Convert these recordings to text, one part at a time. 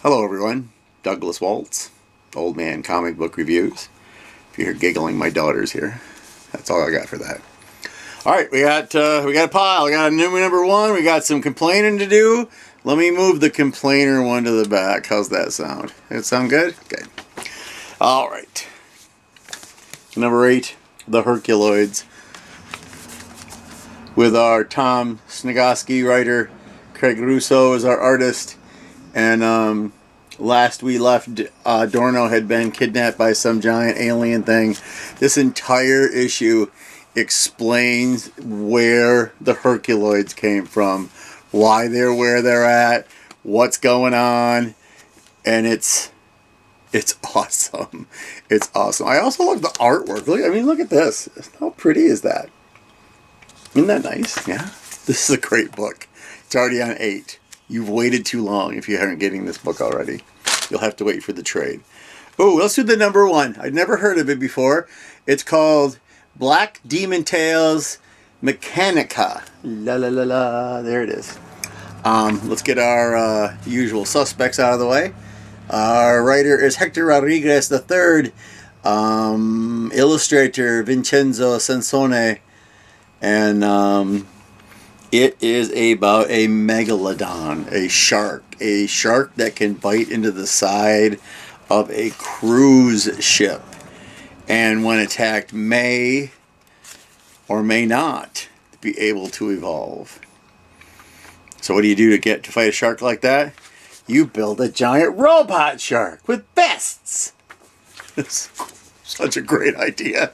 Hello everyone, Douglas Waltz, Old Man Comic Book Reviews. If you hear giggling, my daughter's here. That's all I got for that. Alright, we got a pile. We got a new number one. We got some complaining to do. Let me move the complainer one to the back. How's that sound? Does it sound good? Good. Alright. Number 8, The Herculoids. With our Tom Snigoski writer, Craig Russo is our artist. And last we left, Dorno had been kidnapped by some giant alien thing. This entire issue explains where the Herculoids came from, why they're where they're at, what's going on, and it's awesome. It's awesome. I also love the artwork. Look at this. How pretty is that? Isn't that nice? Yeah. This is a great book. It's already on 8. You've waited too long if you aren't getting this book already. You'll have to wait for the trade. Oh, let's do the number 1. I'd never heard of it before. It's called Black Demon Tales Mechanica. La la la la. There it is. Let's get our usual suspects out of the way. Our writer is Hector Rodriguez III. Illustrator Vincenzo Sansone. And it is about a megalodon, a shark that can bite into the side of a cruise ship, and when attacked may or may not be able to evolve. So what do you do to fight a shark like that? You build a giant robot shark with vests. It's such a great idea.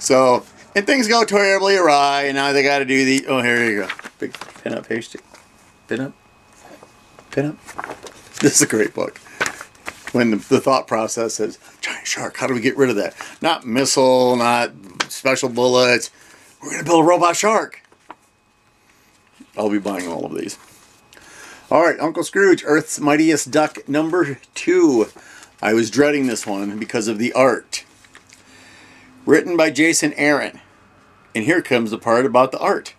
So, and things go terribly awry, and now they got to do the... Oh, here you go. Big pin-up page. Pin-up. This is a great book. When the thought process is, giant shark, how do we get rid of that? Not missile, not special bullets. We're going to build a robot shark. I'll be buying all of these. All right, Uncle Scrooge, Earth's Mightiest Duck, number 2. I was dreading this one because of the art. Written by Jason Aaron. And here comes the part about the art.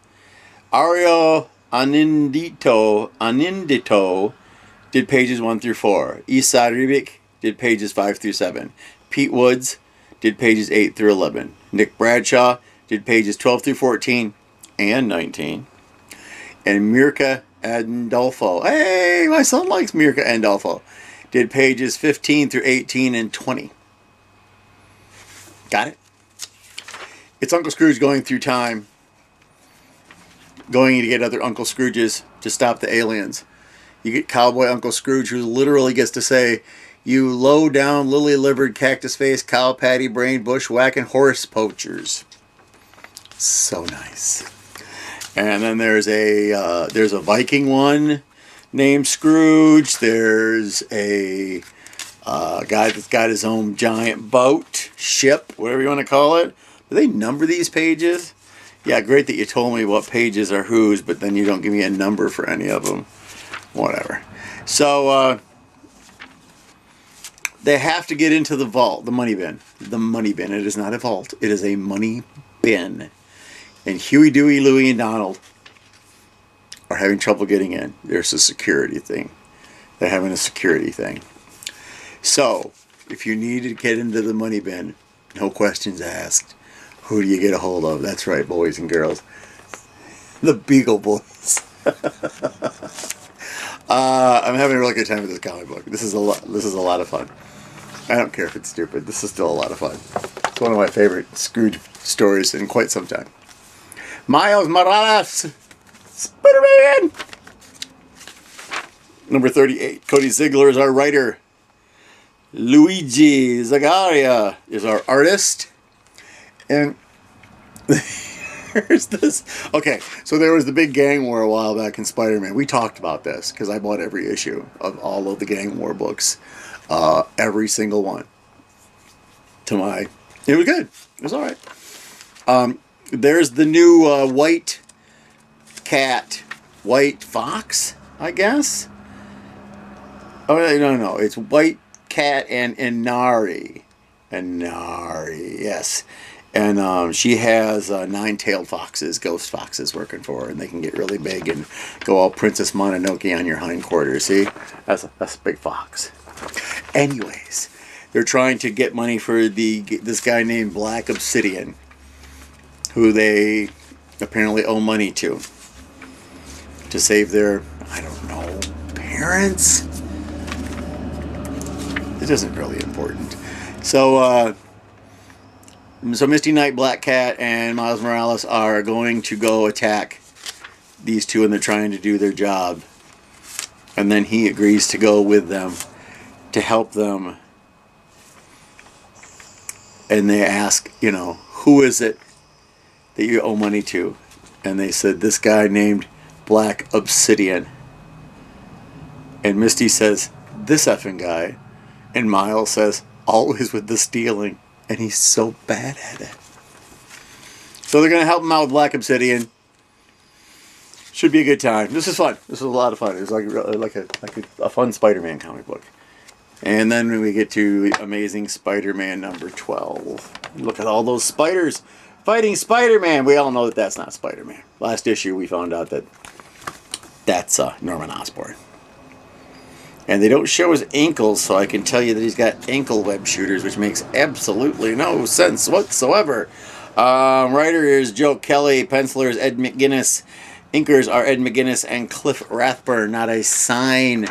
Ario Anindito did pages 1 through 4. Isa Ribic did pages 5 through 7. Pete Woods did pages 8 through 11. Nick Bradshaw did pages 12 through 14 and 19. And Mirka Andolfo. Hey, my son likes Mirka Andolfo. Did pages 15 through 18 and 20. Got it? It's Uncle Scrooge going through time, going to get other Uncle Scrooges to stop the aliens. You get Cowboy Uncle Scrooge, who literally gets to say, "You low-down, lily-livered, cactus-faced, cow-patty-brained, bushwhacking horse poachers." So nice. And then there's a Viking one named Scrooge. There's a guy that's got his own giant boat, ship, whatever you want to call it. Do they number these pages? Yeah, great that you told me what pages are whose, but then you don't give me a number for any of them. Whatever. So, they have to get into the vault, the money bin. The money bin. It is not a vault. It is a money bin. And Huey, Dewey, Louie, and Donald are having trouble getting in. There's a security thing. They're having a security thing. So, if you need to get into the money bin, no questions asked. Who do you get a hold of? That's right, boys and girls. The Beagle Boys. I'm having a really good time with this comic book. This is a lot of fun. I don't care if it's stupid. This is still a lot of fun. It's one of my favorite Scrooge stories in quite some time. Miles Morales, Spider-Man. Number 38. Cody Ziegler is our writer. Luigi Zagaria is our artist. And there's this. Okay, so there was the big gang war a while back in Spider-Man. We talked about this because I bought every issue of all of the gang war books. Every single one. It was good. It was all right. There's the new white fox, I guess. Oh, no. It's White Cat and Inari. Yes. And she has 9-tailed foxes, ghost foxes, working for her, and they can get really big and go all Princess Mononoke on your hindquarters. See, that's a big fox. Anyways, they're trying to get money for this guy named Black Obsidian, who they apparently owe money to save their, I don't know, parents. It isn't really important. So Misty Knight, Black Cat, and Miles Morales are going to go attack these two, and they're trying to do their job. And then he agrees to go with them to help them. And they ask, who is it that you owe money to? And they said, this guy named Black Obsidian. And Misty says, this effing guy. And Miles says, always with the stealing. And he's so bad at it. So they're going to help him out with Black Obsidian. Should be a good time. This is fun. This is a lot of fun. It's like a fun Spider-Man comic book. And then we get to Amazing Spider-Man number 12. Look at all those spiders fighting Spider-Man. We all know that that's not Spider-Man. Last issue we found out that that's Norman Osborn. And they don't show his ankles, so I can tell you that he's got ankle web shooters, which makes absolutely no sense whatsoever. Writer is Joe Kelly. Penciler is Ed McGuinness. Inkers are Ed McGuinness and Cliff Rathburn. Not a sign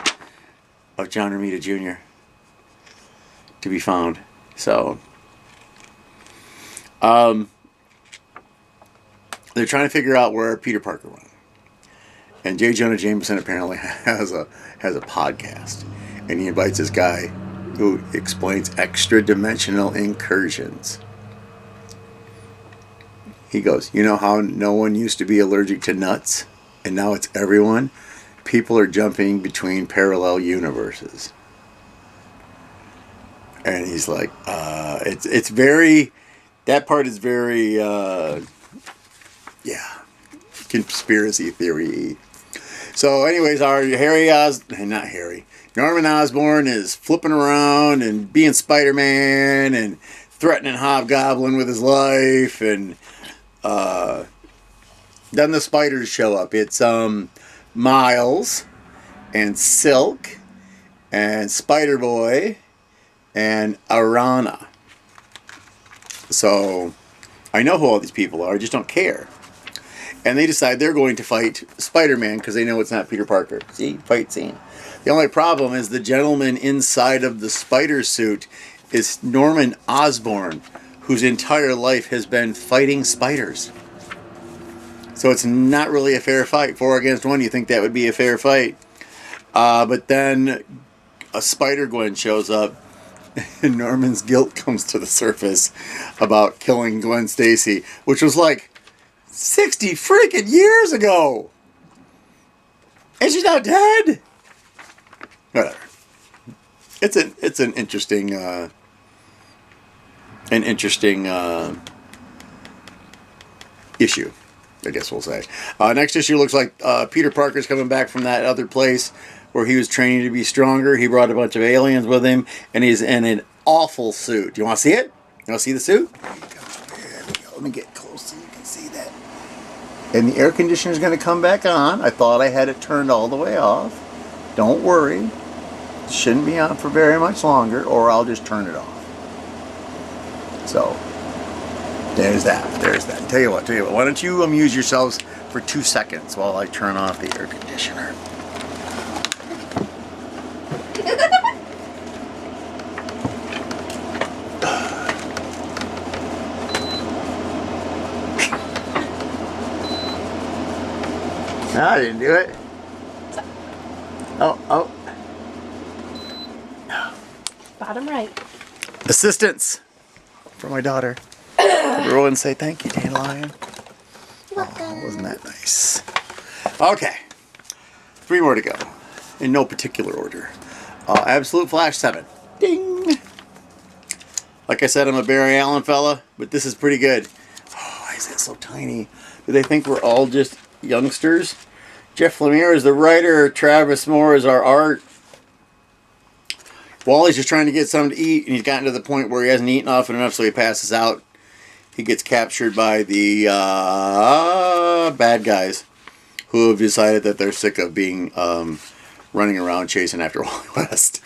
of John Romita Jr. to be found. So, they're trying to figure out where Peter Parker went. And J. Jonah Jameson apparently has a podcast, and he invites this guy who explains extra-dimensional incursions. He goes, you know how no one used to be allergic to nuts, and now it's everyone? People are jumping between parallel universes. And he's like, it's very, that part is very, conspiracy theory. So anyways, Norman Osborn is flipping around and being Spider-Man and threatening Hobgoblin with his life, and then the spiders show up. It's Miles and Silk and Spider-Boy and Arana. So I know who all these people are, I just don't care. And they decide they're going to fight Spider-Man because they know it's not Peter Parker. See? Fight scene. The only problem is the gentleman inside of the spider suit is Norman Osborn, whose entire life has been fighting spiders. So it's not really a fair fight. 4 against 1, you think that would be a fair fight. But then a Spider-Gwen shows up, and Norman's guilt comes to the surface about killing Gwen Stacy, which was like 60 freaking years ago. And she's not dead. Whatever. It's an interesting issue, I guess we'll say. Next issue looks like Peter Parker's coming back from that other place where he was training to be stronger. He brought a bunch of aliens with him, and he's in an awful suit. Do you want to see it? You want to see the suit? There we go. Let me get close so you can see that. And the air conditioner is going to come back on. I thought I had it turned all the way off. Don't worry. It shouldn't be on for very much longer, or I'll just turn it off. So, there's that. Tell you what. Why don't you amuse yourselves for 2 seconds while I turn off the air conditioner. No, I didn't do it. Oh. Bottom right. Assistance for my daughter. Everyone say thank you, Dandelion. Oh, wasn't that nice? Okay. 3 more to go. In no particular order. Absolute Flash 7. Ding! Like I said, I'm a Barry Allen fella, but this is pretty good. Oh, why is that so tiny? Do they think we're all just youngsters? Jeff Lemire is the writer. Travis Moore is our art. Wally's just trying to get something to eat, and he's gotten to the point where he hasn't eaten often enough, so he passes out. he gets captured by the bad guys who have decided that they're sick of being running around chasing after Wally West.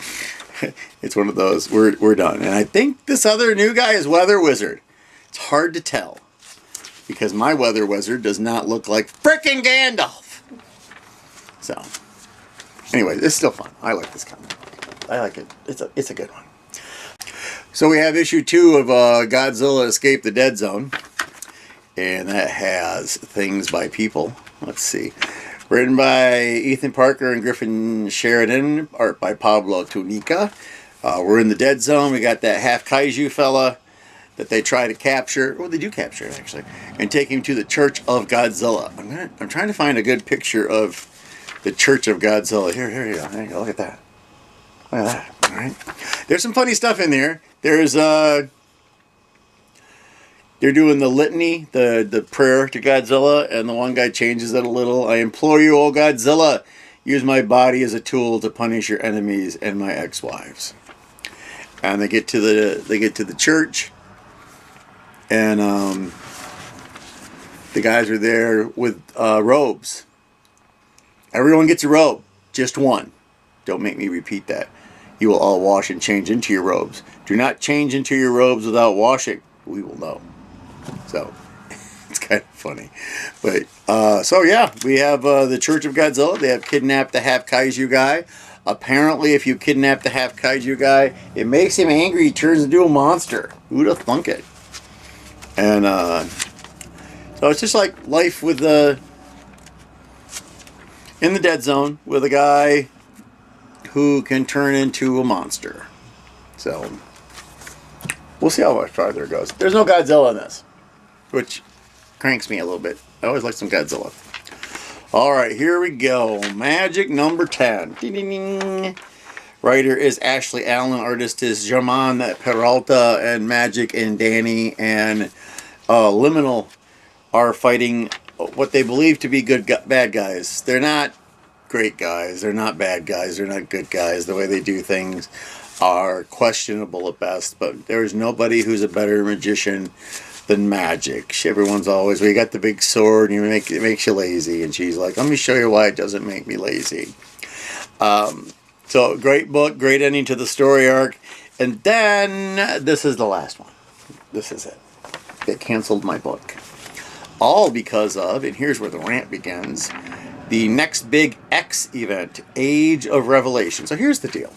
It's one of those, we're done. And I think this other new guy is Weather Wizard. It's hard to tell because my Weather Wizard does not look like frickin' Gandalf. So, anyway, it's still fun. I like this comic book. I like it. It's a good one. So we have issue 2 of Godzilla Escape the Dead Zone. And that has things by people. Let's see. Written by Ethan Parker and Griffin Sheridan. Art by Pablo Tunica. We're in the Dead Zone. We got that half kaiju fella that they try to capture. Well, they do capture it, actually. And take him to the Church of Godzilla. I'm trying to find a good picture of the Church of Godzilla. Here you go. There you go. Look at that. Look at that. All right. There's some funny stuff in there. There's they're doing the litany, the prayer to Godzilla, and the one guy changes it a little. I implore you, O Godzilla, use my body as a tool to punish your enemies and my ex-wives. And they get to the church, and the guys are there with robes. Everyone gets a robe, just one. Don't make me repeat that. You will all wash and change into your robes. Do not change into your robes without washing. We will know. So, it's kind of funny. But, so yeah, we have the Church of Godzilla. They have kidnapped the half kaiju guy. Apparently, if you kidnap the half kaiju guy, it makes him angry. He turns into a monster. Who'd have thunk it? And, so it's just like life with in the Dead Zone with a guy who can turn into a monster. So, we'll see how much farther it goes. There's no Godzilla in this, which cranks me a little bit. I always like some Godzilla. Alright, here we go. Magic number 10. Ding, ding, ding. Writer is Ashley Allen. Artist is German Peralta. And Magic and Danny and Liminal are fighting what they believe to be bad guys. They're not great guys. They're not bad guys. They're not good guys. The way they do things are questionable at best. But there's nobody who's a better magician than Magic. Everyone's always, well, you got the big sword and it makes you lazy. And she's like, let me show you why it doesn't make me lazy. So, great book, great ending to the story arc. And then, this is the last one. This is it. They canceled my book. All because of, and here's where the rant begins, the next big X event, Age of Revelation. So here's the deal.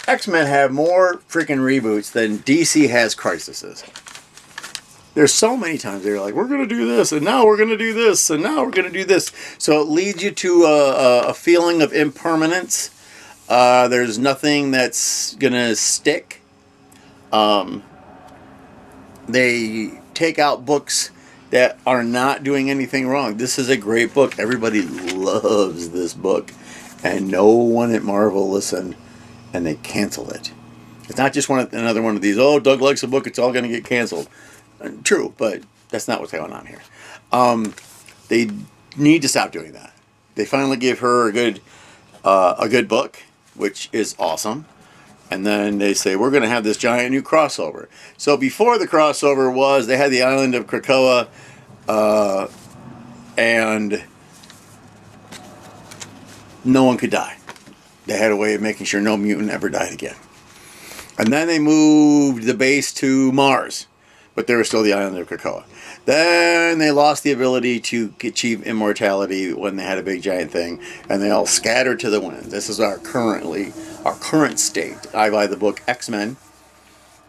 X-Men have more freaking reboots than DC has crises. There's so many times they're like, we're going to do this, and now we're going to do this, and now we're going to do this. So it leads you to a feeling of impermanence. There's nothing that's going to stick. They take out books that are not doing anything wrong. This is a great book. Everybody loves this book. And no one at Marvel listened, and they canceled it. It's not just another one of these, oh, Doug likes a book, it's all going to get canceled. True, but that's not what's going on here. They need to stop doing that. They finally give her a good book, which is awesome. And then they say, we're going to have this giant new crossover. So before the crossover was, they had the island of Krakoa, and no one could die. They had a way of making sure no mutant ever died again. And then they moved the base to Mars, but there was still the island of Krakoa. Then they lost the ability to achieve immortality when they had a big giant thing, and they all scattered to the wind. This is our current state. I buy the book X-Men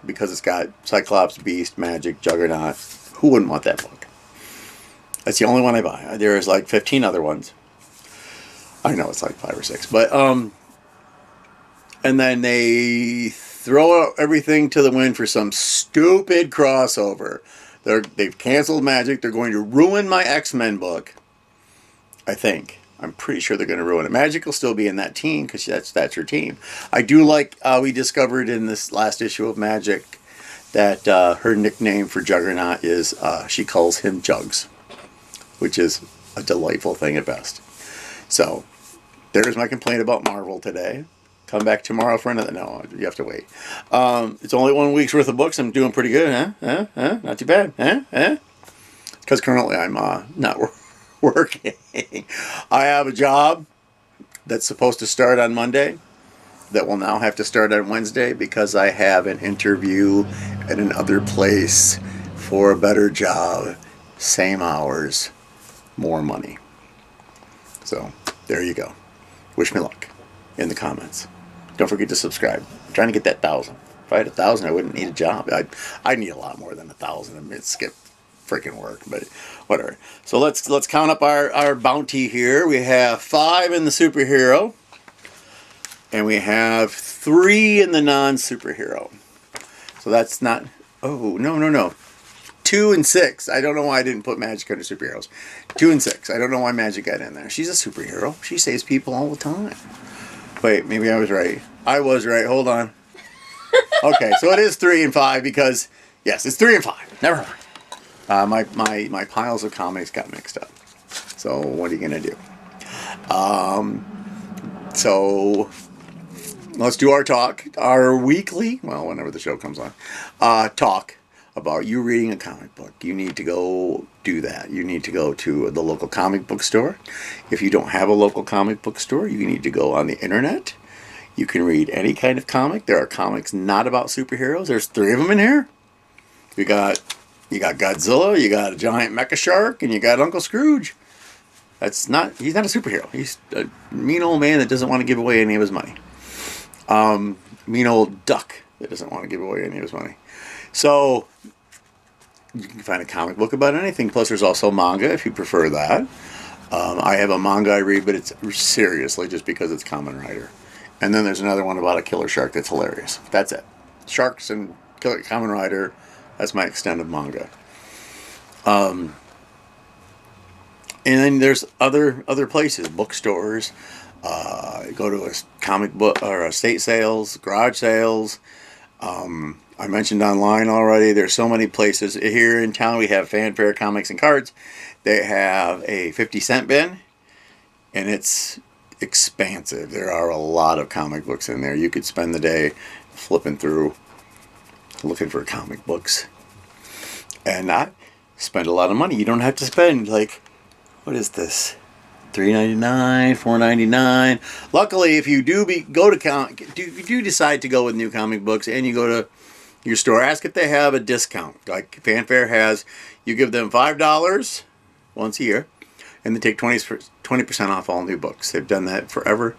because it's got Cyclops, Beast, Magic, Juggernaut. Who wouldn't want that book? That's the only one I buy. There's like 15 other ones. I know it's like 5 or 6, but and then they throw everything to the wind for some stupid crossover. They've canceled Magic. They're going to ruin my X-Men book. I think. I'm pretty sure they're going to ruin it. Magic will still be in that team because that's her team. I do like we discovered in this last issue of Magic that her nickname for Juggernaut is she calls him Jugs, which is a delightful thing at best. So there's my complaint about Marvel today. Come back tomorrow for another. No, you have to wait. It's only 1 week's worth of books. I'm doing pretty good, huh? Not too bad, Because currently I'm not working. I have a job that's supposed to start on Monday that will now have to start on Wednesday because I have an interview at another place for a better job, same hours, more money. So there you go. Wish me luck in the comments. Don't forget to subscribe. I'm trying to get that 1,000. If I had 1,000, I wouldn't need a job. I need a lot more than 1,000. I mean, it's skip freaking work, but whatever. So let's count up our bounty here. We have 5 in the superhero, and we have 3 in the non-superhero. So that's not. Oh no. 2 and 6. I don't know why I didn't put Magic under superheroes. 2 and 6. I don't know why Magic got in there. She's a superhero. She saves people all the time. Wait, maybe I was right. I was right. Hold on. Okay, so it is 3 and 5 because yes, it's 3 and 5. Never mind. My piles of comics got mixed up. So what are you gonna do? So let's do our talk, our weekly. Well, whenever the show comes on, talk about you reading a comic book. You need to go do that. You need to go to the local comic book store. If you don't have a local comic book store, you need to go on the internet. You can read any kind of comic. There are comics not about superheroes. There's 3 of them in here. You got Godzilla, you got a giant mecha shark, and you got Uncle Scrooge. He's not a superhero. He's a mean old man that doesn't want to give away any of his money. Mean old duck that doesn't want to give away any of his money. So you can find a comic book about anything. Plus, there's also manga if you prefer that. I have a manga I read, but it's seriously just because it's Kamen Rider. And then there's another one about a killer shark that's hilarious. That's it. Sharks and Kamen Rider. That's my extent of manga. And then there's other places, bookstores. Go to a comic book or estate sales, garage sales. I mentioned online already. There's so many places here in town. We have Fanfare Comics and Cards. They have a 50-cent bin, and it's expansive. There are a lot of comic books in there. You could spend the day flipping through, looking for comic books, and not spend a lot of money. You don't have to spend like, what is this? $3.99, $4.99. Luckily, if you do decide to go with new comic books and you go to your store, ask if they have a discount. Like Fanfare has, you give them $5 once a year, and they take 20% off all new books. They've done that forever.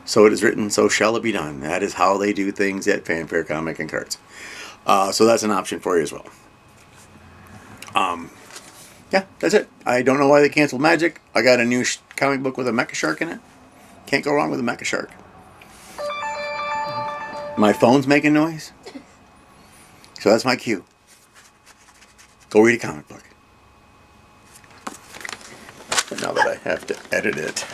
So it is written, so shall it be done. That is how they do things at Fanfare Comic and Cards. So that's an option for you as well. Yeah, that's it. I don't know why they canceled Magic. I got a new comic book with a mecha shark in it. Can't go wrong with a mecha shark. My phone's making noise. So that's my cue. Go read a comic book. Now that I have to edit it.